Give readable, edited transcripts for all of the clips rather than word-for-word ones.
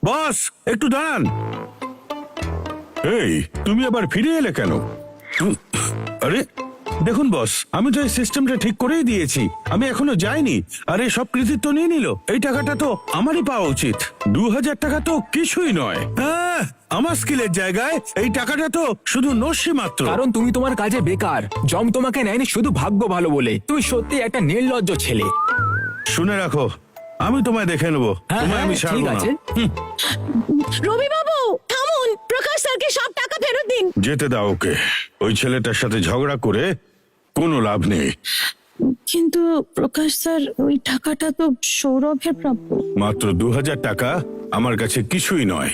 বস একটু দাঁড়ান। এই তুমি আবার ফিরে এলে কেন? আরে দেখুন বস, আমি তো এই সিস্টেমটা ঠিক করেই দিয়েছি, আমি এখনো যাইনি। আরে সব কৃতিত্ব নিয়ে নিল। এই টাকাটা তো আমারই পাওয়া উচিত। 2000 টাকা তো কিছুই নয়। আমার স্কিলের জায়গায় এই টাকাটা তো শুধু নস্যি মাত্র। কারণ তুমি তোমার কাজে বেকার। জম তোমাকে নেয়নি শুধু ভাগ্য ভালো বলে। তুমি সত্যি একটা নির্লজ্জ ছেলে। শুনে রাখো, আমি তোমায় দেখে নেবো, তোমায় আমি ঠিক ছাড়বো না। আছে। রবি বাবু থামুন, প্রকাশ স্যারকে সব টাকা ফেরত দিন। যেতে দাও ওকে। ওই ছেলেটার সাথে ঝগড়া করে কোনো লাভ নেই। কিন্তু প্রকাশ স্যার, ওই টাকাটা তো সৌরভের প্রাপ্য। মাত্র 2000 টাকা আমার কাছে কিছুই নয়।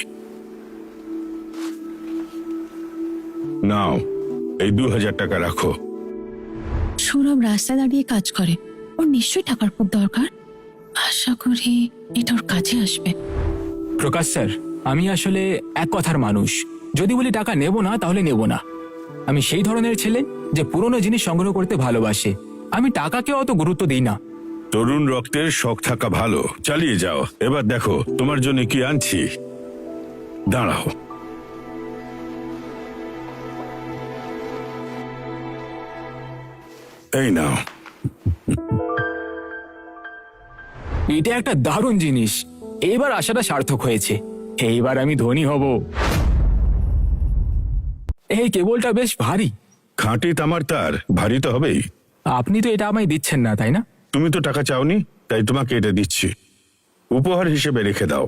নাও, এই 2000 টাকা রাখো। সৌরভ রাস্তায় দাঁড়িয়ে কাজ করে, ওর নিশ্চয়ই টাকার খুব দরকার। আশা করি এটা ওর কাজে আসবে। প্রকাশ স্যার, আমি আসলে এক কথার মানুষ। যদি বলি টাকা নেব না, তাহলে নেব না। আমি সেই ধরনের ছেলে যে পুরনো জিনিস সংগ্রহ করতে ভালোবাসে। আমি টাকাকে অত গুরুত্ব দিই না। তরুণ রক্তের শখ থাকা ভালো। চালিয়ে যাও। এবার দেখো তোমার জন্য কি আনছি। দাঁড়াও। এই নাও। এটা একটা দারুণ জিনিস। এইবার আশাটা সার্থক হয়েছে। এইবার আমি ধনী হব। এই কেবলটা বেশ ভারী। খাঁটি তামার তার, ভারী তো হবেই। আপনি তো এটা আমায় দিচ্ছেন না, তাই না? তুমি তো টাকা চাওনি, তাই তোমাকে এটা দিচ্ছি। উপহার হিসেবে রেখে দাও।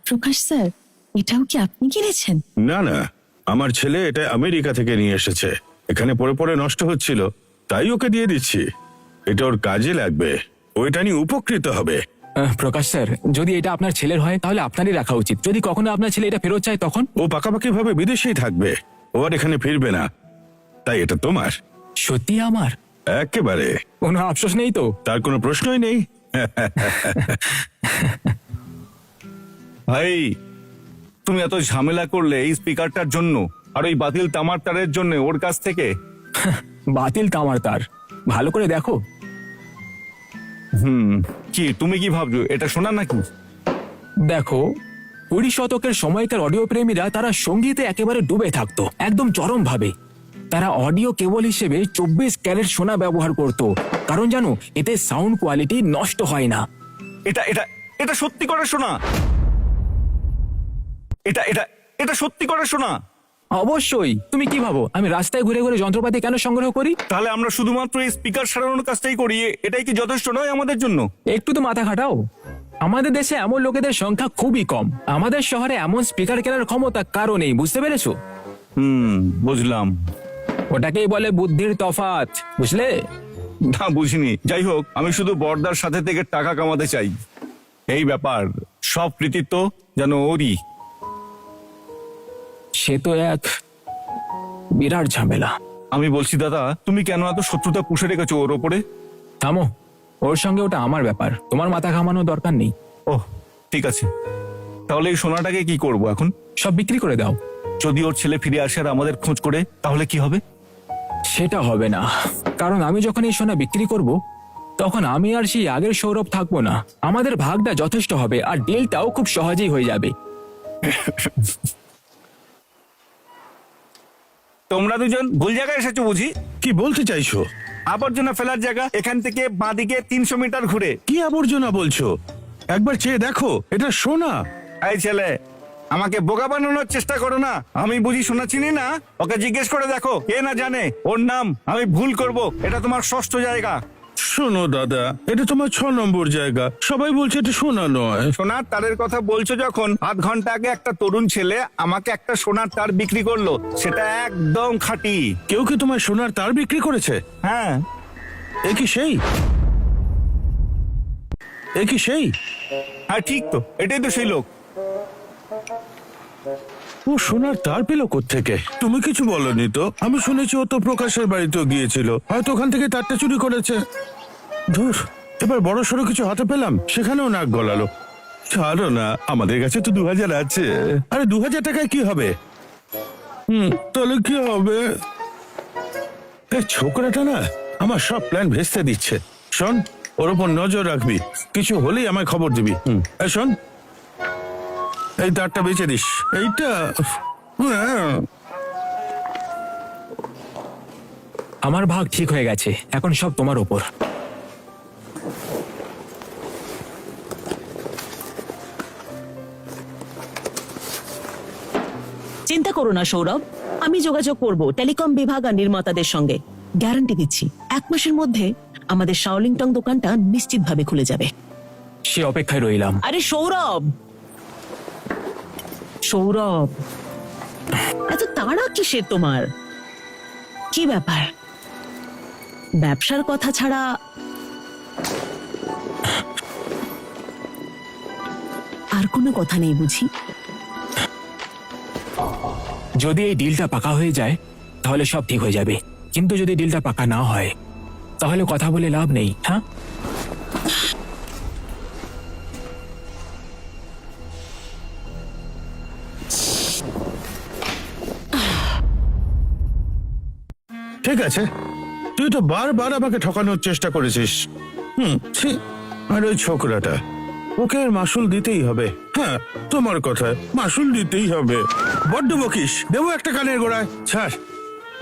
প্রকাশ স্যার, এটাও কি আপনি কিনেছেন? না না, আমার ছেলে এটা আমেরিকা থেকে নিয়ে এসেছে। এখানে পড়ে পড়ে নষ্ট হচ্ছিল, তাই ওকে দিয়ে দিচ্ছি। এটা ওর কাজে লাগবে, ও এটা নিয়ে উপকৃত হবে। প্রকাশ স্যার, যদি এটা আপনার ছেলের হয় তাহলে আপনারই রাখা উচিত। যদি কখনো আপনার ছেলে এটা ফেরত চায় তখন? ও পাকাপাকি ভাবে বিদেশেই থাকবে, ও আর এখানে ফিরবে না। তাই এটা তোমার। সত্যি আমার? একেবারে। কোনো আফসোস নেই তো? তার কোনো প্রশ্নই নেই। ভাই, তুমি এত ঝামেলা করলে এই স্পিকারটার জন্য আর ওই বাতিল তামার তারের জন্য ওর কাছ থেকে? বাতিল তামার তার? ভালো করে দেখো। কি তুমি কি ভাবছো এটা শোনা নাকি? দেখো, 20 শতকের সময়কার অডিও প্রেমীরা তারা সঙ্গীতে একেবারে ডুবে থাকতো, একদম চরম ভাবে। তারা অডিও কেবল হিসেবে 24 ক্যারেট সোনা ব্যবহার করত, কারণ জানো এতে সাউন্ড কোয়ালিটি নষ্ট হয় না। এটা এটা এটা সত্যি করে শোনা? এটা এটা এটা সত্যি করে শোনা? অবশ্যই। তুমি কি ভাবো আমি রাস্তায় ঘুরে ঘুরে যন্ত্রপাতি কেন সংগ্রহ করি? তাহলে আমরা শুধুমাত্র এই স্পিকার সারানোর কাজটাই করি, এটাই কি যথেষ্ট নয় আমাদের জন্য? একটু তো মাথা খাটাও। আমাদের দেশে এমন লোকেদের সংখ্যা খুবই কম। আমাদের শহরে এমন স্পিকার কেনার ক্ষমতা কারো নেই, বুঝতে পেরেছো? বুঝলাম। ওটাকেই বলে বুদ্ধির তফাৎ, বুঝলে? না, বুঝিনি। যাই হোক, আমি শুধু বর্দার সাথে থেকে টাকা কামাতে চাই। এই ব্যাপার, সব কৃতিত্ব যেন ওরই। সে তো এক বিরাট ঝামেলা। আমি বলছি দাদা, তুমি কেন এত শত্রুতা পুষে রেখেছো ওর ওপরে? থামো, ওর সঙ্গে ওটা আমার ব্যাপার, তোমার মাথা ঘামানোর দরকার নেই। ওহ, ঠিক আছে। তাহলে এই সোনাটাকে কি করব এখন? সব বিক্রি করে দাও। যদি ওর ছেলে ফিরে আসে আর আমাদের খোঁজ করে, তাহলে কি হবে? সেটা হবে না, কারণ আমি যখন এই সোনা বিক্রি করব তখন আমি আর সেই আগের সৌরভ থাকবো না। আমাদের ভাগটা যথেষ্ট হবে আর ডিলটাও খুব সহজেই হয়ে যাবে। তোমরা দুজন ভুল জায়গায় এসেছো বুঝি? কি বলতে চাইছো? আবর্জনা ফেলার জায়গা, এখান থেকে বাঁদিকে 300 মিটার ঘুরে। কি আবর্জনা বলছো? একবার চেয়ে দেখো, এটা সোনা। এই ছেলে, আমাকে বোকা বানানোর চেষ্টা করো না। আমি বুঝি সোনা চিনি না? ওকে জিজ্ঞেস করে দেখো, কে না জানে ওর নাম। আমি ভুল করব? এটা তোমার 6ষ্ঠ জায়গা। শোনো দাদা, এটা তোমার 6 নম্বর জায়গা। সবাই বলছে এটা সোনা নয়। সোনার তারের কথা বলছো যখন, আধ ঘন্টা আগে একটা তরুণ ছেলে আমাকে একটা সোনার তার বিক্রি করলো, সেটা একদম খাঁটি। কেউ কি তোমার সোনার তার বিক্রি করেছে? হ্যাঁ। এ কি সেই? এ কি সেই? হ্যাঁ, ঠিক তো, এটাই তো সেই লোক। ও সোনার তার পেল কোত্থেকে? তুমি কিছু বলনি তো। আমি শুনেছি ও তো প্রকাশের বাড়িতেও গিয়েছিল, হয়তো ওখান থেকে তারটা চুরি করেছে। ধুর, এবার বড় সড়ো কিছু হাতে পেলাম, সেখানেও নাক গলালো। ছাড়ো না, আমাদের কাছে তো 2000 আছে। আরে 2000 টাকায় কি হবে? তাহলে কি হবে? এই ছোকরাটা না আমার সব প্ল্যান ভেস্তে দিচ্ছে। শোন, ওর উপর নজর রাখবি, কিছু হলেই আমায় খবর দিবি। শোন, এই তারটা বেচে দিস। এইটা হ্যাঁ। আমার ভাগ ঠিক হয়ে গেছে, এখন সব তোমার উপর। চিন্তা করো না সৌরভ, আমি যোগাযোগ করব টেলিকম বিভাগ আর নির্মাতাদের সঙ্গে। গ্যারান্টি দিচ্ছি 1 মাসের মধ্যে আমাদের শাওলিংটং দোকানটা নিশ্চিতভাবে খুলে যাবে। সে অপেক্ষায় রইলাম। আরে সৌরভ, সৌরভ, এত তাড়া কিসের তোমার? কি ব্যাপার? ব্যবসার কথা ছাড়া আর কোনো কথা নেই বুঝি? যদি এই ডিলটা পাকা হয়ে যায় তাহলে সব ঠিক হয়ে যাবে, কিন্তু যদি ডিলটা পাকা না হয় তাহলে কথা বলে লাভ নেই। হ্যাঁ, ঠিক আছে, তুই তো বারবার আমাকে ঠকানোর চেষ্টা করেছিস। ছি। আর ওই ছোকরাটা, ওকে আর মাসুল দিতেই হবে। হ্যাঁ, তোমার কথা, মাসুল দিতেই হবে। বড্ড বকিস, দেবো একটা কানের গোড়ায়। ছাড়,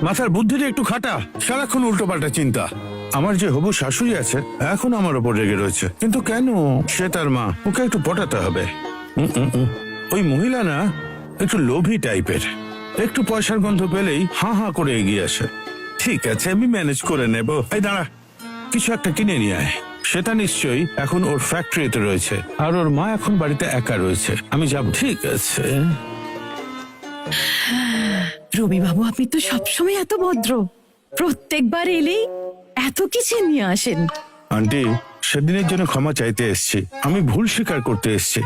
মাথার বুদ্ধিটা একটু খাটা, সারাক্ষণ উল্টো পাল্টা চিন্তা। আমার যে হবু শাশুড়ি আছে এখন আমার ওপর রেগে রয়েছে, কিন্তু কেন? সে তার মা, ওকে একটু পটাতে হবে। ওই মহিলা না একটু লোভী টাইপের, একটু পয়সার গন্ধ পেলেই হাঁ হাঁ করে এগিয়ে আসে। ঠিক আছে, আমি ম্যানেজ করে নেব। এই দাঁড়া, কিছু একটা কিনে নিয়ে আয়। সেটা নিশ্চয়ই এখন ওর ফ্যাক্টরিতে রয়েছে, আর ওর মা এখন বাড়িতে একা রয়েছে। আমি যাব। ঠিক আছে। রবি বাবু, আপনি তো সবসময় এত ভদ্র, প্রত্যেকবার এলেই এত কিছু নিয়ে আসেন। আন্টি, সেদিনের জন্য ক্ষমা চাইতে এসেছি, আমি ভুল স্বীকার করতে এসেছি।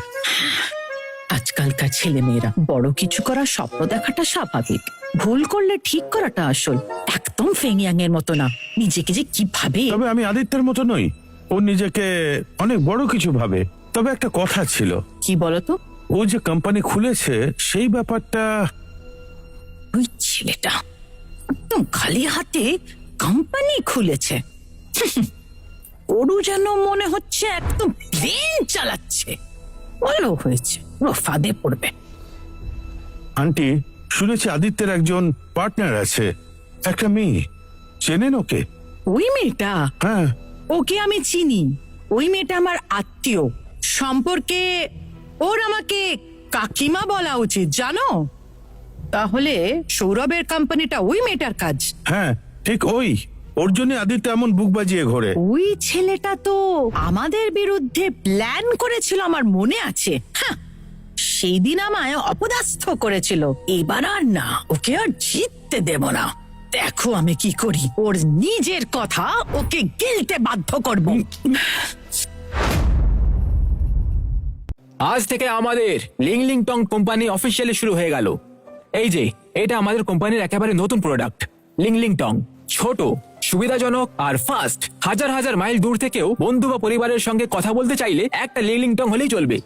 আজকালকার ছেলে মেয়েরা বড় কিছু করার স্বপ্ন দেখাটা স্বাভাবিক, ভুল করলে ঠিক করাটা আসল। একদম ফেংয়াং এর মতো না, নিজেকে যে কি ভাবে। তবে আমি আদিত্যের মতো নই, ও নিজেকে অনেক বড় কিছু ভাবে। তবে একটা কথা ছিল। কি বলতো? ও যে কোম্পানি খুলেছে সেই ব্যাপারটা। ওই ছেলেটা একদম খালি হাতে কোম্পানি খুলেছে। ওরও যেন মনে হচ্ছে একদম প্লেন চালাচ্ছে। ভালো হয়েছে, ও ফাঁদে পড়বে। আন্টি, শুনেছি আদিত্যের একজন পার্টনার আছে, একটা মেয়ে। চেনেন ওকে? ওই মেয়েটা? হ্যাঁ। ওকে আমি চিনি, ওই মেয়েটা আমার আত্মীয়। সম্পর্কে ওর আমাকে কাকিমা বলা উচিত, জানো? তাহলে সৌরভের কোম্পানিটা ওই মেয়েটার কাজ। হ্যাঁ, ঠিক ওই। ওর জন্য আদিত্য এমন বুক বাজিয়ে ঘোরে। ওই ছেলেটা তো আমাদের বিরুদ্ধে প্ল্যান করেছিল, আমার মনে আছে। হ্যাঁ, সেই দিন আমায় অপদস্থ করেছিল। এবার আর না, ওকে আর জিততে দেব না। দেখো আমি কি করি, ওর নিজের কথা ওকে গিলতে বাধ্য করব। আজ থেকে আমাদের লিংলিংটং কোম্পানি অফিসিয়ালি শুরু হয়ে গেল। এই যে, এটা আমাদের কোম্পানির একেবারে নতুন প্রোডাক্ট লিংলিংটং। ছোট, সুবিধাজনক আর ফাস্ট। হাজার হাজার মাইল দূর থেকেও বন্ধু বা পরিবারের সঙ্গে কথা বলতে চাইলে একটা লিংলিংটং হলেই চলবে।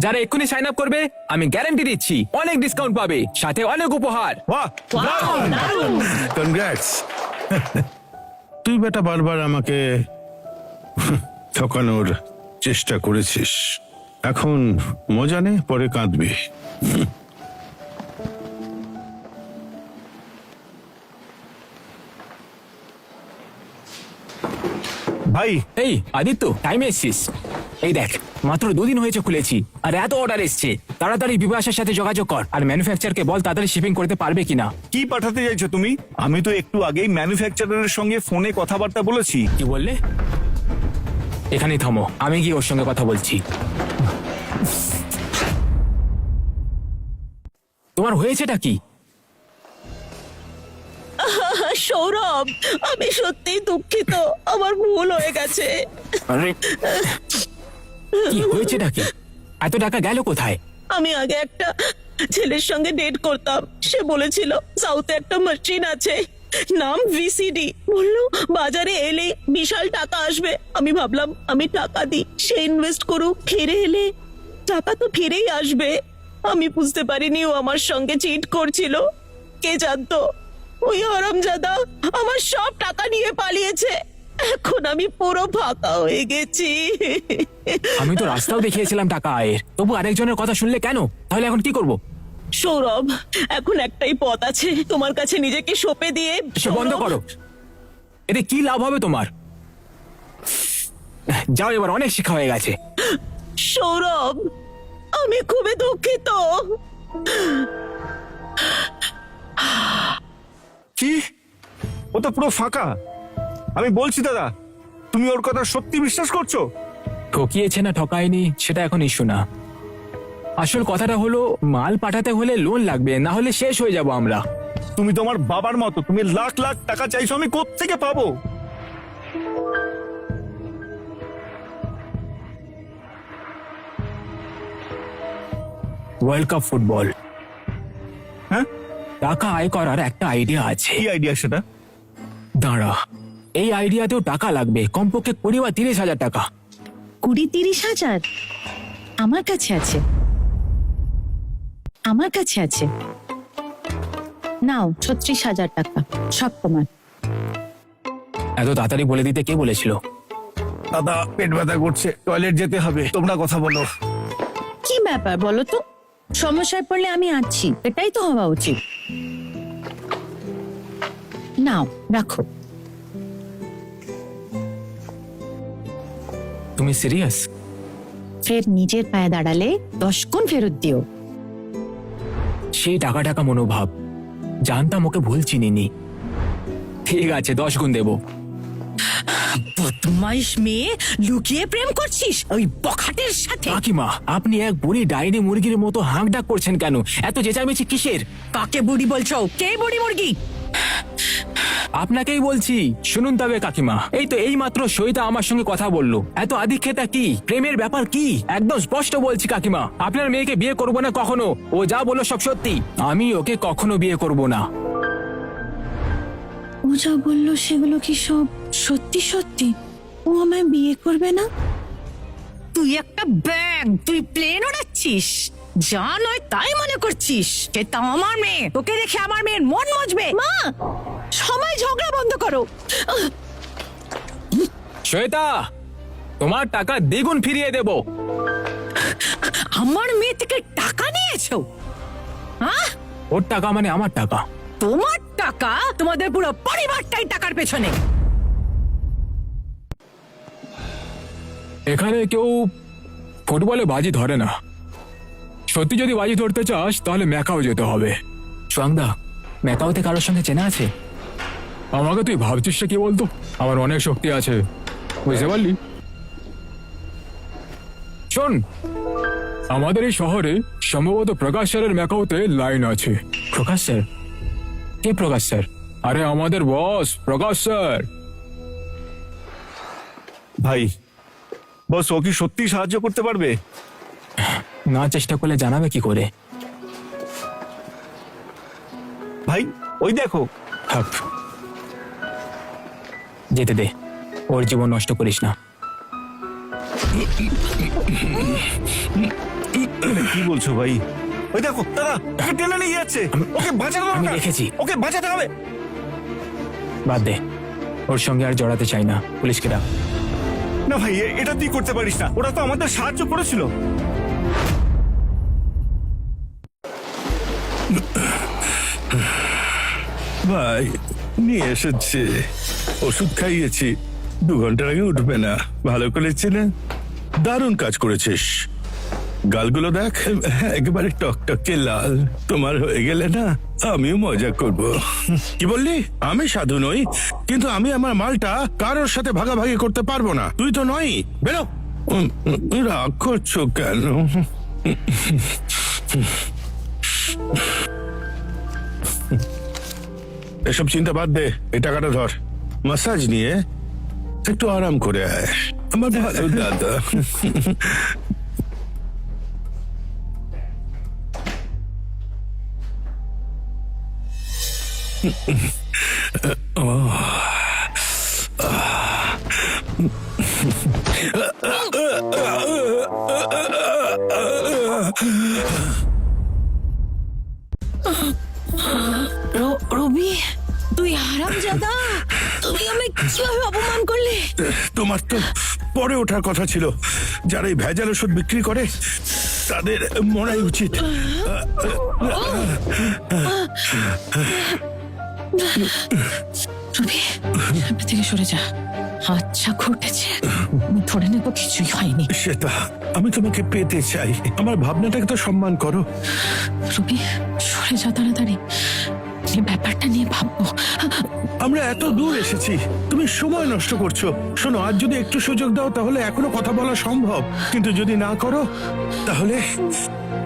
যারা এক্ষুনি সাইন আপ করবে আমি গ্যারান্টি দিচ্ছি অনেক ডিসকাউন্ট পাবে, সাথে অনেক উপহার। বাহ, Wow, দারুণ। কনগ্রাটস। তুই বেটা বারবার আমাকে ঠকানোর চেষ্টা করেছিস, এখন মজা নে, পরে কাঁদবি। ভাই, এই আদিত্য, টাইমে এসছিস। এই দেখ, মাত্র 2 দিন হয়েছে খুলেছি আর এত অর্ডার এসছে। তাড়াতাড়ি বিপাশার সাথে যোগাযোগ কর আর ম্যানুফ্যাকচারকে বল তাড়াতাড়ি শিপিং করতে পারবে কিনা। কি পাঠাতে চাইছো তুমি? আমি তো একটু আগেই ম্যানুফ্যাকচারারের সঙ্গে ফোনে কথাবার্তা বলেছি। কি বললে? এখানেই থামো, আমি গিয়ে ওর সঙ্গে কথা বলছি। তোমার হয়েছেটা কি? সৌরভ, আমি সত্যিই দুঃখিত, আমার ভুল হয়ে গেছে। আরে, কি হয়েছেটা কি? এত টাকা গেল কোথায়? আমি আগে একটা ছেলের সঙ্গে ডেট করতাম, সে বলেছিল সাউথে একটা মেশিন আছে, নাম ভিসিডি। বললো বাজারে এলেই বিশাল টাকা আসবে। আমি ভাবলাম আমি টাকা দিই, সে ইনভেস্ট করুক, ফিরে এলে টাকা তো ফিরেই আসবে। আমি বুঝতে পারিনি ও আমার সঙ্গে চিট করছিল। কে জানতো ওই হারামজাদা আমার সব টাকা নিয়ে পালিয়েছে। এখন আমি পুরো ফাঁকা হয়ে গেছি। আমি তো রাস্তাও দেখিয়েছিলাম টাকা আয়ের, তবু আরেকজনের কথা শুনলে কেন? তাহলে এখন কি করব? সৌরভ, এখন একটাই পথ আছে, তোমার কাছে নিজেকে সঁপে দিয়ে। সে বন্ধ করো। এতে কি লাভ হবে তোমার? যাও, এবার অনেক শিক্ষা হয়ে গেছে। সৌরভ, আমি খুবই দুঃখিত। কি? ও তো পুরো ফাঁকা। আমি বলছি দাদা, তুমি ওর কথা সত্যি বিশ্বাস করছো? ঠকিয়েছে না ঠকায়নি সেটা এখন ইস্যু না। আসল কথাটা হলো, মাল পাঠাতে হলে লোন লাগবে, না হলে শেষ হয়ে যাব আমরা। তুমি তো আমার বাবার মতো, তুমি লাখ লাখ টাকা চাইছো, আমি কোত্থেকে পাবো? ওয়ার্ল্ড কাপ ফুটবল, হ্যাঁ, টাকা আয় করার একটা আইডিয়া আছে। কি আইডিয়া সেটা? দাঁড়া, এই আইডিয়াতেও টাকা লাগবে, কমপক্ষে 20 বা 30 হাজার টাকা। 20-30 হাজার আমার কাছে আছে, আমার কাছে আছে। নাও 36,000 টাকা, সব তোমার। এত তাড়াতাড়ি বলে দিতে কে বলেছিল? দাদা, পেট ব্যথা করছে, টয়লেট যেতে হবে, তোমরা কথা বলো। কি ব্যাপার বলো তো? সমস্যায় পড়লে আমি আছি, এটাই তো হওয়া উচিত। নাও রাখো। তুমি সিরিয়াস? ফের নিজের পায়ে দাঁড়ালে 10 গুণ ফেরত দিও। সেই টাকা টাকা মনোভাব, জানতাম ওকে ভুল চিনিনি। ঠিক আছে, 10 গুণ দেবো। বদমাইশ মেয়ে, লুকিয়ে প্রেম করছিস ওই বখাটের সাথে? কাকিমা, আপনি এক বুড়ি ডাইনি মুরগির মতো হাঁক ডাক করছেন কেন? এত চেঁচামেচি কিসের? কাকে বুড়ি বলছো? কে বুড়ি মুরগি? আপনাকেই বলছি, শুনুন তবে কাকিমা। এই মাত্র সইতা আমার সঙ্গে কথা বললো। এত আদিক্ষেতা কি? প্রেমের ব্যাপার কি? একদম স্পষ্ট বলছি কাকিমা, আপনার মেয়েকে বিয়ে করবো না কখনো। ও যা বললো সব সত্যি। আমি ওকে কখনো বিয়ে করব না। ও যা বললো সেগুলো কি সব সত্যি সত্যি? ও আমায় বিয়ে করবে না? তুই একটা ব্যাগ, তুই প্লেন ওড়াচ্ছিস, যা নয় তাই মনে করছিস। এটা আমার মেয়ে, তোকে দেখে আমার মেয়ের মন মজবে। মা, সময় ঝগড়া বন্ধ করো। শ্বেতা, তোমার টাকা দ্বিগুণ ফিরিয়ে দেব। আমার মেয়ে থেকে টাকা নিয়েছো? হ্যাঁ, ওর টাকা মানে আমার টাকা। তোমার টাকা? তোমাদের পুরো পরিবারটাই টাকার পেছনে। এখানে কেউ ফুটবলে বাজি ধরে না। সত্যি যদি বাজি ধরতে চাস তাহলে ম্যাকাও যেতে হবে। চুয়াংদা, ম্যাকাওতে কারোর সঙ্গে চেনা আছে? আমাকে তুই ভাবছিস কি বলতো? আমার অনেক শক্তি আছে, বুঝতে পারলি? শোন, আমাদের এই শহরে সম্ভবত প্রকাশ স্যারের ম্যাকাওতে লাইন আছে। প্রকাশ স্যার? কে প্রকাশ স্যার? আরে আমাদের বস প্রকাশ স্যার। ভাই, বস ও কি সত্যি সাহায্য করতে পারবে? না চেষ্টা করলে জানাবে কি করে? ভাই, ওই দেখো। থাক, যেতে দে, ওর জীবন নষ্ট করিস না। কি বলছো ভাই? ওই দেখো দাদা, ওকে টেনে নিয়ে যাচ্ছে। ওকে বাঁচাতে হবে। আমি দেখেছি। ওকে বাঁচাতে হবে। বাদ দে, ওর সঙ্গে আর জড়াতে চাই না, পুলিশকে ডাক। না ভাই, এটা তুই করতে পারিস না, ওরা তো আমাদের সাহায্য করেছিল। ভাই, নিয়ে এসেছে, ওষুধ খাইয়েছি, 2 ঘন্টার আগে উঠবে না। ভালো করেছিলেন, দারুণ কাজ করেছিস। গালগুলো দেখ, একেবারে টকটকে লাল। তোমার হয়ে গেলে না আমিও মজা করব। কি বললি? আমি সাধু নই, কিন্তু আমি আমার মালটা কারোর সাথে ভাগাভাগি করতে পারবো না। তুই তো নই, বেরো। রাগ করছো কেন? এসব চিন্তা বাদ দে, এই টাকাটা ধর, মাসাজ নিয়ে একটু আরাম করে আয় আমার ভালো দাদা। রবি, হারামজাদা, তুমি আমায় কিভাবে অপমান করলে? তোমার তো পরে ওঠার কথা ছিল। যারা এই ভেজাল ওষুধ বিক্রি করে তাদের মরাই উচিত। রবি, সামনে থেকে সরে যা। আচ্ছা ঘটেছে, আমি ধরে নেবো কিছুই হয়নি। সেটা আমি তোমাকে পেতে চাই, আমার ভাবনাটাকে তো সম্মান করো। রবি সরে যা তাড়াতাড়ি, এই ব্যাপারটা নিয়ে ভাববো। আমরা এত দূর এসেছি, তুমি সময় নষ্ট করছো। শোনো, আজ যদি একটু সুযোগ দাও তাহলে এখনো কথা বলা সম্ভব, কিন্তু যদি না করো তাহলে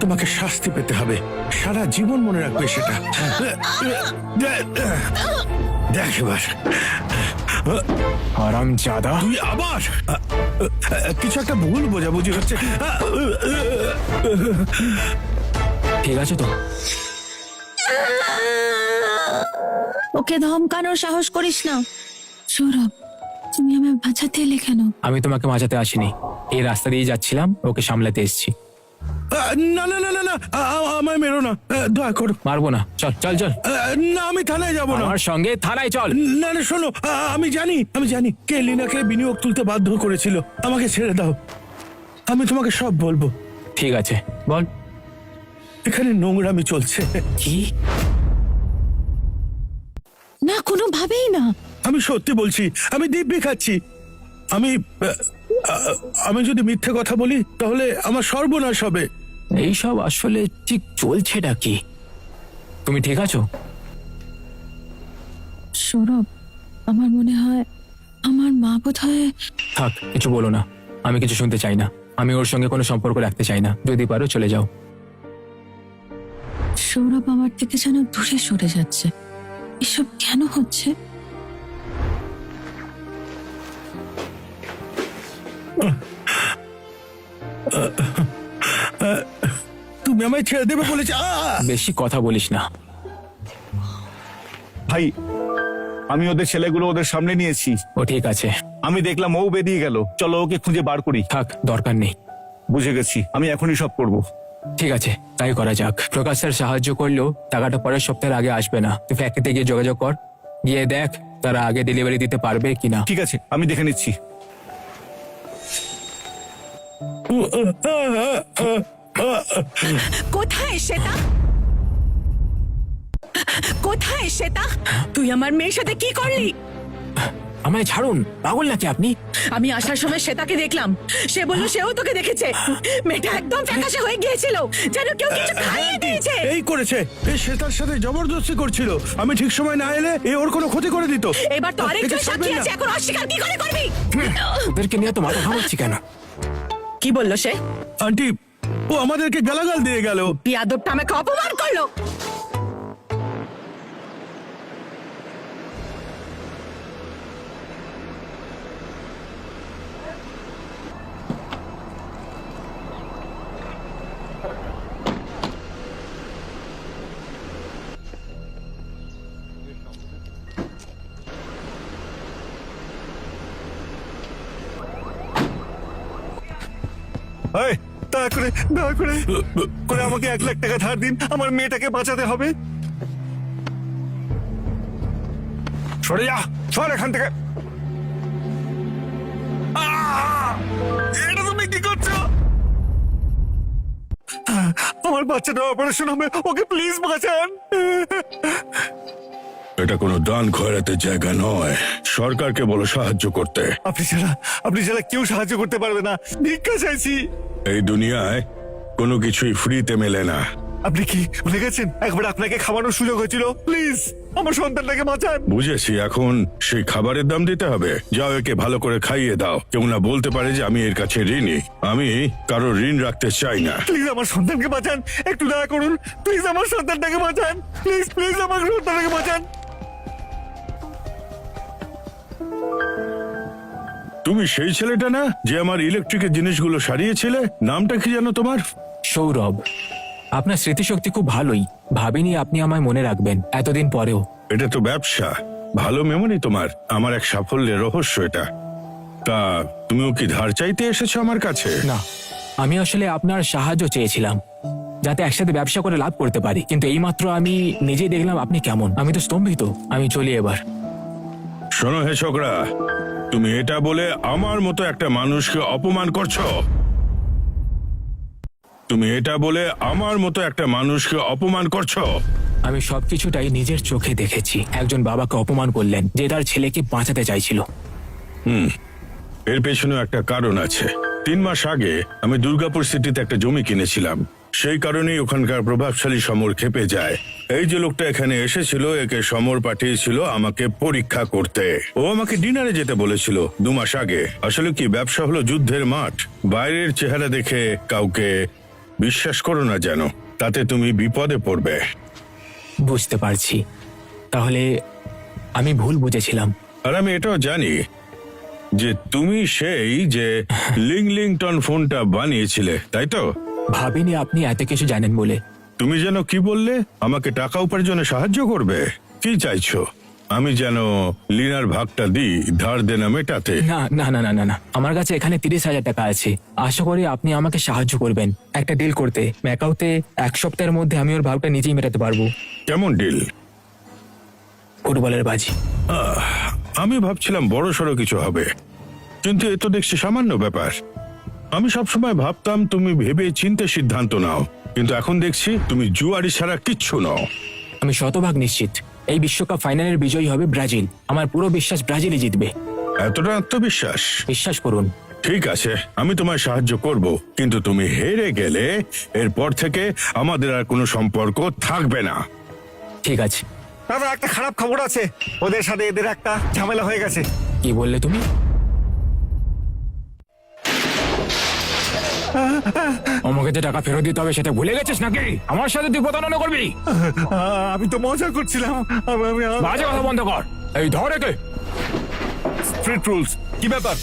তোমাকে শাস্তি পেতে হবে। সারা জীবন মনে রাখবে সেটা। দেখ এবার হারামজাদা। তুই আবার কিছু একটা ভুল বোঝাবুঝি হচ্ছে। ঠিক আছে তো? ওকে ধমকানোর সাহস করিস না। সৌরভ, তুমি আমায় বাঁচাতে এলে কেন? আমি তোমাকে বাঁচাতে আসিনি, এই রাস্তা দিয়ে যাচ্ছিলাম, ওকে সামলাতে এসেছি। না না না না না, আমায় মেরো না, দয়া করো। মারবো না, চল চল চল। না, আমি থানায় যাবো না। আমার সঙ্গে থানায় চল। না না, শোনো, আমি জানি কে লিনাকে বিনিয়োগ তুলতে বাধ্য করেছিল। আমাকে ছেড়ে দাও, আমি তোমাকে সব বলবো। ঠিক আছে, বল। এখানে নোংরামি চলছে। কি? না, কোনোভাবেই না। আমি সত্যি বলছি, আমি দিব্যি খাচ্ছি। আমি যদি মিথ্যে কথা বলি তাহলে আমার সর্বনাশ হবে। এইসব আসলে ঠিক চলছেটা কি? তুমি ঠিক আছো? সৌরভ, আমার মনে হয় আমার মা বোধহয়। থাক, কিছু বলো না, আমি কিছু শুনতে চাই না। আমি ওর সঙ্গে কোনো সম্পর্ক রাখতে চাই না, যদি পারো চলে যাও। সৌরভ আমার থেকে যেন দূরে সরে যাচ্ছে। এসব কেন হচ্ছে? তুমি আমায় ছেড়ে দেবে বলেছে। বেশি কথা বলিস না। ভাই, আমি ওদের ছেলেগুলো ওদের সামনে নিয়েছি। ও ঠিক আছে, আমি দেখলাম ও বেরিয়ে গেল। চলো ওকে খুঁজে বার করি। থাক, দরকার নেই। বুঝে গেছি, আমি এখনই সব করব। ঠিক আছে, তাই করা যাক। প্রকাশ স্যার সাহায্য করলেও টাকাটা পরের সপ্তাহের আগে আসবে না। তুই ফ্যাক্টরিতে গিয়ে যোগাযোগ কর, গিয়ে দেখ তারা আগে ডেলিভারি দিতে পারবে কিনা। ঠিক আছে, আমি দেখে নিচ্ছি। কোথায় শ্বেতা? কোথায় শ্বেতা? তুই আমার মেয়ের সাথে কি করলি? আমায় ছাড়ুন, পাগল নাকি আপনি? আমি আসার সময় শ্বেতাকে দেখলাম, সে বলল সেও তোকে দেখেছে। মেয়েটা একদম ফ্যাকাশে হয়ে গিয়েছিল, যেন কেউ কিছু খাইয়ে দিয়েছে। এই করেছে, এই শ্বেতার সাথে জবরদস্তি করছিল। আমি ঠিক সময় না এলে এ ওর কোনো ক্ষতি করে দিত। এবার তো আরেকজন একে সাক্ষী ছাড়বেন না। আছে, এখন অস্বীকার কি করে করবি? ওদেরকে নিয়ে তো মাথা ঘামাচ্ছি কেন? কি বললো সে? আন্টি, ও আমাদেরকে গালাগাল দিয়ে গেল। বিয়াদবটা আমাকে অপমান করলো। এই, দয়া করে আমাকে 1 লাখ টাকা ধার দিন। আমার মেয়েটাকে বাঁচাতে হবে। সরে যা, সর এখান থেকে। এটা তুমি কি করছো? আমার বাচ্চাটা অপারেশন হবে, ওকে প্লিজ বাঁচান। এটা কোনো দান খয়রাতের জায়গা নয়। সরকারকে বলো সাহায্য করতে। আপনি ছাড়া কেউ সাহায্য করতে পারবে না। ভিক্ষা চাইছি। এই দুনিয়ায় কোনো কিছুই ফ্রিতে মেলে না। আপনি কি ভুলে গেছেন? একবার আপনাকে খাওয়ানোর সুযোগ হয়েছিল। প্লিজ আমার সন্তানটাকে বাঁচান। বুঝেছি, এখন সেই খাবারের দাম দিতে হবে। যাও, একে ভালো করে খাইয়ে দাও। কেউ না বলতে পারে যে আমি এর কাছে ঋণী। আমি কারো ঋণ রাখতে চাই না। প্লিজ আমার সন্তানকে বাঁচান, একটু দয়া করুন। প্লিজ আমার সন্তানটাকে বাঁচান। প্লিজ আমার সন্তানটাকে বাঁচান। তুমি সেই ছেলেটা না যে আমার ইলেকট্রিকের জিনিসগুলো সারিয়েছিলে? নামটা কি জানো তোমার? সৌরভ, আপনার স্মৃতিশক্তি খুব ভালোই। ভাবিনি আপনি আমায় মনে রাখবেন এতদিন পরেও। এটা তো ব্যবসা, ভালো মেমোরি তোমার। আমার এক সাফল্যের রহস্য এটা। তা তুমিও কি ধার চাইতে এসেছো আমার কাছে? না, আমি আসলে আপনার সাহায্য চেয়েছিলাম, যাতে একসাথে ব্যবসা করে লাভ করতে পারি। কিন্তু এইমাত্র আমি নিজেই দেখলাম আপনি কেমন। আমি তো স্তম্ভিত। আমি চলি এবার। শোনো হে ছোকরা, তুমি এটা বলে আমার মতো একটা মানুষকে অপমান করছো? তুমি এটা বলে আমার মতো একটা মানুষকে অপমান করছো? আমি সবকিছুটাই নিজের চোখে দেখেছি। একজন বাবাকে অপমান করলেন যে তার ছেলেকে বাঁচাতে চাইছিল। এর পেছনে একটা কারণ আছে। 3 মাস আগে আমি দুর্গাপুর সিটিতে একটা জমি কিনেছিলাম। সেই কারণেই ওখানকার প্রভাবশালী সমর খেপে যায়। এই যে লোকটা এখানে এসেছিল, একে সমর পাঠিয়েছিল আমাকে পরীক্ষা করতে। ও আমাকে ডিনারে যেতে বলেছিল 2 মাস আগে। আসলে কি, ব্যবসা হলো যুদ্ধের মাঠ। বাইরের চেহারা দেখে কাউকে বিশ্বাস করো না যেন, তাতে তুমি বিপদে পড়বে। বুঝতে পারছি। তাহলে আমি ভুল বুঝেছিলাম। আর আমি এটাও জানি যে তুমি সেই যে লিংলিংটন ফোনটা বানিয়েছিলে, তাই তো? ভাবিনি আপনি এত কিছু জানেন বলে। তুমি যেন কি বললে, আমাকে টাকা উপার্জনে সাহায্য করবে? কি চাইছো? আমি যেন লিনার ভাগটা দিই ধার দেনা মেটাতে? না না না না না না, আমার কাছে এখানে 30,000 টাকা আছে। আশা করি আপনি আমাকে সাহায্য করবেন একটা ডিল করতে। ম্যাকাওতে 1 সপ্তাহের মধ্যে আমি ওর ভাগটা নিজেই মেটাতে পারবো। কেমন ডিল? ফুটবলের বাজি। আমি ভাবছিলাম বড় সড়ো কিছু হবে, কিন্তু এ তো দেখছি সামান্য ব্যাপার। আমি সবসময় ভাবতাম তুমি ভেবে চিন্তে সিদ্ধান্ত নাও, কিন্তু এখন দেখছি তুমি জুয়ারি ছাড়া কিচ্ছু নও। আমি শতভাগ নিশ্চিত এই বিশ্বকাপ ফাইনালের বিজয়ী হবে ব্রাজিল। আমার পুরো বিশ্বাস ব্রাজিলই জিতবে। এতটা আত্মবিশ্বাস? বিশ্বাস করুন। ঠিক আছে, আমি তোমায় সাহায্য করব, কিন্তু তুমি হেরে গেলে এরপর থেকে আমাদের আর কোনো সম্পর্ক থাকবে না। ঠিক আছে। দাদা, একটা খারাপ খবর আছে। ওদের সাথে এদের একটা ঝামেলা হয়ে গেছে। কি বললে তুমি? আমাকে যে টাকা ফেরত দিতে হবে সেটা ভুলে গেছিস নাকি? আমার সাথে তুই প্রতারণা করবি? আমি তো মজা করছিলাম। বাজে কথা বন্ধ কর। এই ধর একে। স্ট্রিট রুলস কি ব্যাপার?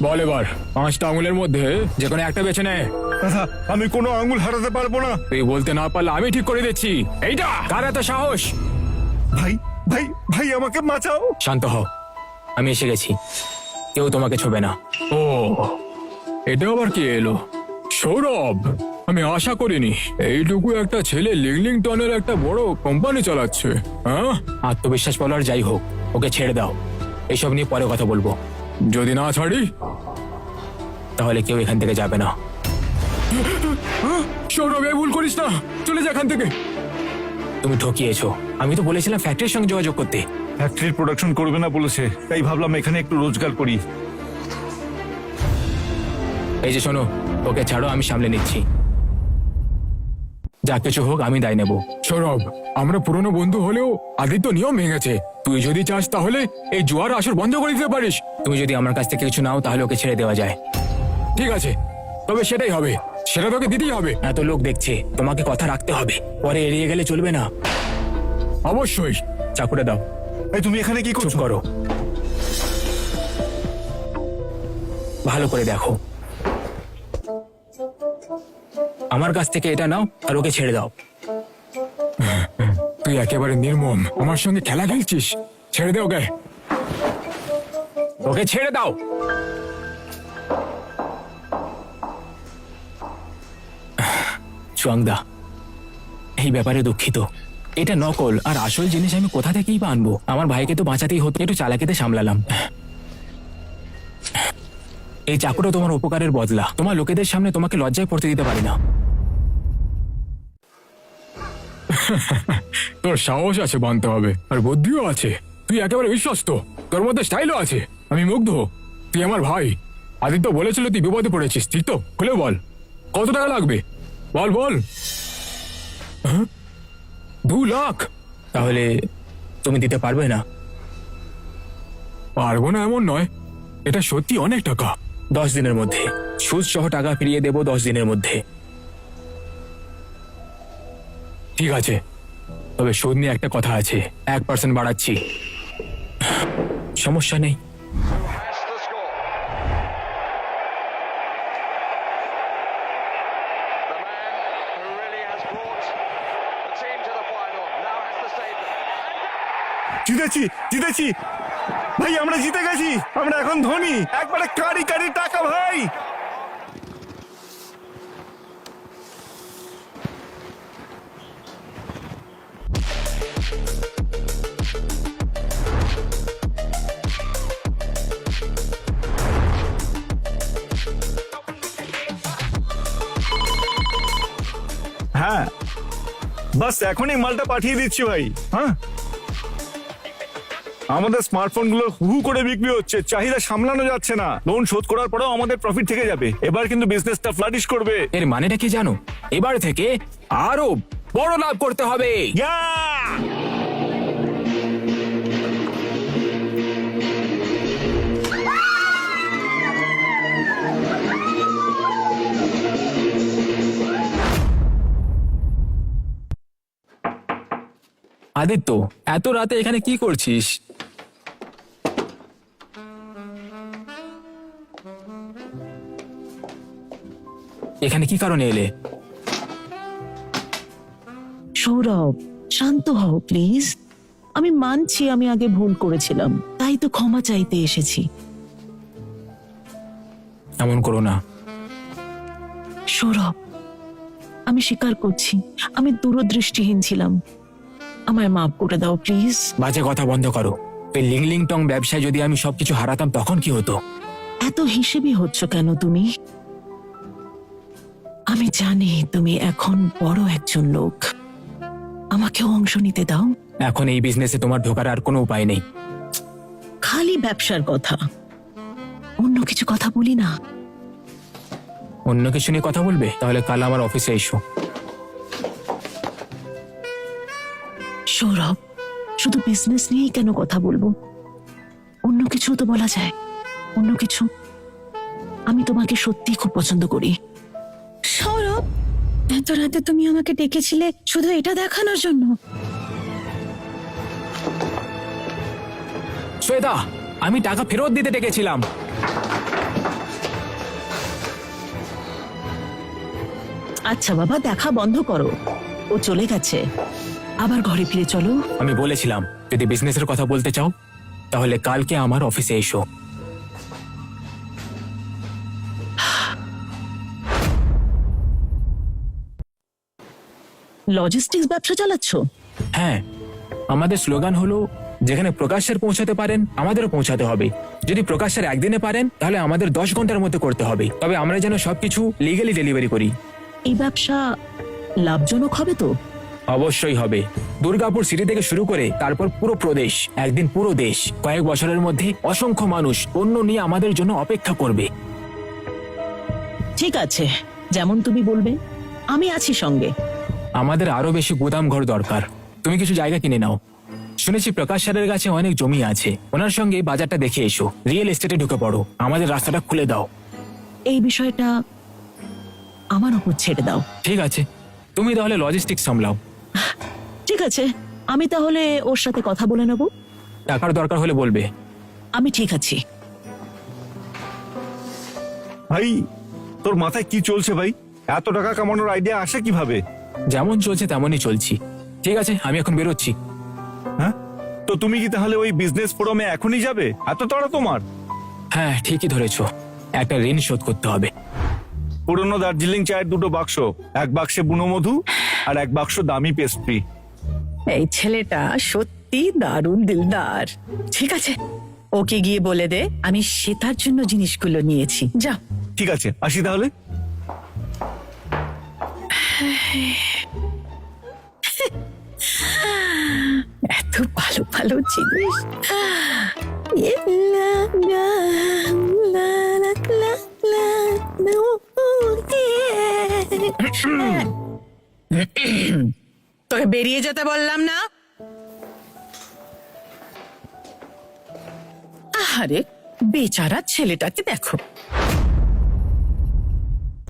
বল এবার 5টা আঙুলের মধ্যে যে কোনো একটা বেছে নে। দাদা, আমি কোনো আঙ্গুল হারাতে পারবো না। তুই বলতে না পারলে আমি ঠিক করে দিচ্ছি। এইটা কার এত সাহস? ভাই ভাই ভাই, আমাকে বাঁচাও। শান্ত হও, আমি এসে গেছি। কেউ তোমাকে ছোবে না। ও, এটা আবার কি এলো? সৌরভ, আমি আশা করিনি এইটুকু একটা ছেলে লিংলিংটনের একটা বড় কোম্পানি চালাচ্ছে। হ্যাঁ, আত্মবিশ্বাস বলার যাই হোক, ওকে ছেড়ে দাও। এসব নিয়ে পরে কথা বলবো। যদি না ছাড়ি তাহলে কেউ এখান থেকে যাবে না। সৌরভ, এই ভুল করিস না, চলে যা এখান থেকে। তুমি ঠকিয়েছো। আমি তো বলেছিলাম ফ্যাক্টরির সঙ্গে যোগাযোগ করতে। ফ্যাক্টরির প্রোডাকশন করবে না বলেছে, তাই ভাবলাম এখানে একটু রোজগার করি। এই যে শোনো, ওকে ছাড়ো, আমি সামলে নিচ্ছি। যা কিছু হোক আমি দায় নেব। সৌরভ, আমরা পুরনো বন্ধু হলেও আদিত্য নিয়ম ভেঙেছে। তুই যদি চাস তাহলে এই জুয়ার আসর বন্ধ করে দিতে পারিস। তুমি যদি আমার কাছ থেকে কিছু নাও তাহলে ওকে ছেড়ে দেওয়া যায়। ঠিক আছে, তবে সেটাই হবে। সেটা তোকে দিতেই হবে। এত লোক দেখছে, তোমাকে কথা রাখতে হবে। পরে এড়িয়ে গেলে চলবে না। অবশ্যই। চাকুটা দাও। এই, তুমি এখানে কি চুপ করছো? করো। ভালো করে দেখো। আমার কাছ থেকে এটা নাও আর ওকে ছেড়ে দাও। তুই একেবারে নির্মম, আমার সঙ্গে খেলা খেলছিস। ছেড়ে দে ওকে। ওকে ছেড়ে দাও। চুয়াংদা, এই ব্যাপারে দুঃখিত। এটা নকল, আর আসল জিনিস আমি কোথা থেকেই বা আনবো? আমার ভাইকে তো বাঁচাতেই হতো, একটু চালাকিতে সামলালাম। এই চাকুটা তোমার উপকারের বদলা। তোমার লোকেদের সামনে তোমাকে লজ্জায় পড়তে দিতে পারি না। তোর সাহস আছে বানতে হবে, আর বুদ্ধিও আছে। তুই একেবারে বিশ্বস্ত, তোর মধ্যে স্টাইলও আছে। আমি মুগ্ধ। তুই আমার ভাই। আদিত্য বলেছিল তুই বিপদে পড়েছিস, ঠিক তো? খুলে বল, কত টাকা লাগবে? বল বল। 2 লাখ? তাহলে তুমি দিতে পারবে না? পারবো না এমন নয়, এটা সত্যি অনেক টাকা। 10 দিনের মধ্যে সুদ সহ টাকা ফিরিয়ে দেব। 10 দিনের মধ্যে। ঠিক আছে, তবে সুদ নিয়ে একটা কথা আছে। 1% বাড়াচ্ছি। সমস্যা নেই। That's the score. The man who really has brought the team to the final now has to save them. জিতেছি জিতেছি ভাই, আমরা জিতে গেছি। আমরা এখন ধনী, একবারে কারি কারি টাকা ভাই। বাস এখনই মালটা পাঠিয়ে দিচ্ছি ভাই। হ্যাঁ, আমাদের স্মার্টফোন গুলো হু হু করে বিক্রি হচ্ছে, চাহিদা সামলানো যাচ্ছে না। লোন শোধ করার পরেও আমাদের প্রফিট থেকে যাবে। এবার কিন্তু বিজনেসটা ফ্লারিশ করবে। এর মানেটা কি জানো? এবার থেকে আরো বড় লাভ করতে হবে। Yeah! আদিত্য, এত রাতে এখানে কি করছিস? এখানে কি কারণে এলে? সৌরভ, শান্ত হও প্লিজ। আমি মানছি আমি আগে ভুল করেছিলাম, তাই তো ক্ষমা চাইতে এসেছি। এমন করো না। সৌরভ, আমি স্বীকার করছি আমি দূরদৃষ্টিহীন ছিলাম। আমায় মাফ করে দাও প্লিজ। বাজে কথা বন্ধ করো। এই লিংলিং টং ব্যবসায় যদি আমি সবকিছু হারাতাম তখন কি হতো? এত হিসেবি হচ্ছ কেন তুমি? আমি জানি তুমি এখন বড় একজন লোক। আমাকেও অংশ নিতে দাও। এখন এই বিজনেসে তোমার ঢোকার আর কোনো উপায় নেই। খালি ব্যবসার কথা, অন্য কিছু কথা বলি না। অন্য কিছু নিয়ে কথা বলবে? তাহলে কাল আমার অফিসে এসো। সৌরভ, শুধু বিজনেস নিয়েই কেন কথা বলবো? অন্য কিছু তো বলা যায়। অন্য কিছু। আমি তোমাকে সত্যি খুব পছন্দ করি। সৌরভ, এত রাতে তুমি আমাকে ডেকেছিলে শুধু এটা দেখানোর জন্য? শ্বেতা, আমি টাকা ফেরত দিতে ডেকেছিলাম। আচ্ছা বাবা, দেখা বন্ধ করো। ও চলে গেছে, আবার ঘরে ফিরে চলো। আমি বলেছিলাম যদি বিজনেসের কথা বলতে চাও তাহলে কালকে আমার অফিসে এসো। লজিস্টিক্স ব্যবসা চালাচ্ছ? হ্যাঁ, আমাদের স্লোগান হলো যেখানে প্রকাশ্যের পৌঁছাতে পারেন আমাদেরও পৌঁছাতে হবে। যদি প্রকাশ্যের একদিনে পারেন তাহলে আমাদের 10 ঘন্টার মধ্যে করতে হবে। তবে আমরা যেন সবকিছু লিগালি ডেলিভারি করি। এই ব্যবসা লাভজনক হবে তো? অবশ্যই হবে। দুর্গাপুর সিটি থেকে শুরু করে তারপর পুরো প্রদেশ, একদিন পুরো দেশ, কয়েক বছরের মধ্যে অসংখ্য মানুষ পণ্য নিয়ে আমাদের জন্য অপেক্ষা করবে। ঠিক আছে, যেমন তুমি বলবে, আমি আছি সঙ্গে। আমাদের আরো বেশি গুদাম ঘর দরকার। তুমি কিছু জায়গা কিনে নাও। শুনেছি প্রকাশ স্যারের কাছে অনেক জমি আছে। ওনার সঙ্গে বাজারটা দেখে এসো। রিয়েল এস্টেটে ঢুকে পড়ো। আমাদের রাস্তাটা খুলে দাও। এই বিষয়টা আমার উপর ছেড়ে দাও। ঠিক আছে, তুমি তাহলে লজিস্টিক্স সামলাও। ঠিক আছে, আমি তাহলে ওর সাথে কথা বলে নেব। টাকার দরকার হলে বলবে। আমি ঠিক আছি। ভাই, তোর মাথায় কি চলছে ভাই? এত টাকা কামানোর আইডিয়া আসে কিভাবে? যেমন চলছে তেমনই চলছি। ঠিক আছে, আমি এখন বেরোচ্ছি। হ্যাঁ, তো তুমি কি তাহলে ওই বিজনেস ফোরামে এখনই যাবে? এত তাড়া তোমার? হ্যাঁ, ঠিকই ধরেছো। একটা ঋণ শোধ করতে হবে। পুরনো দার্জিলিং চায়ের 2টো বাক্স, এক বাক্সে বুনো মধু আর এক বাক্স দামি পেস্ট্রি। এই ছেলেটা সত্যি দারুণ দিলদার। ঠিক আছে, ওকে গিয়ে বলে দে আমি শ্বেতার জন্য জিনিসগুলো নিয়েছি। যা। ঠিক আছে, আসি তাহলে। এত ভালো ভালো জিনিস। তোকে বেরিয়ে যেতে বললাম না? আরে বেচারা ছেলেটাকে দেখো।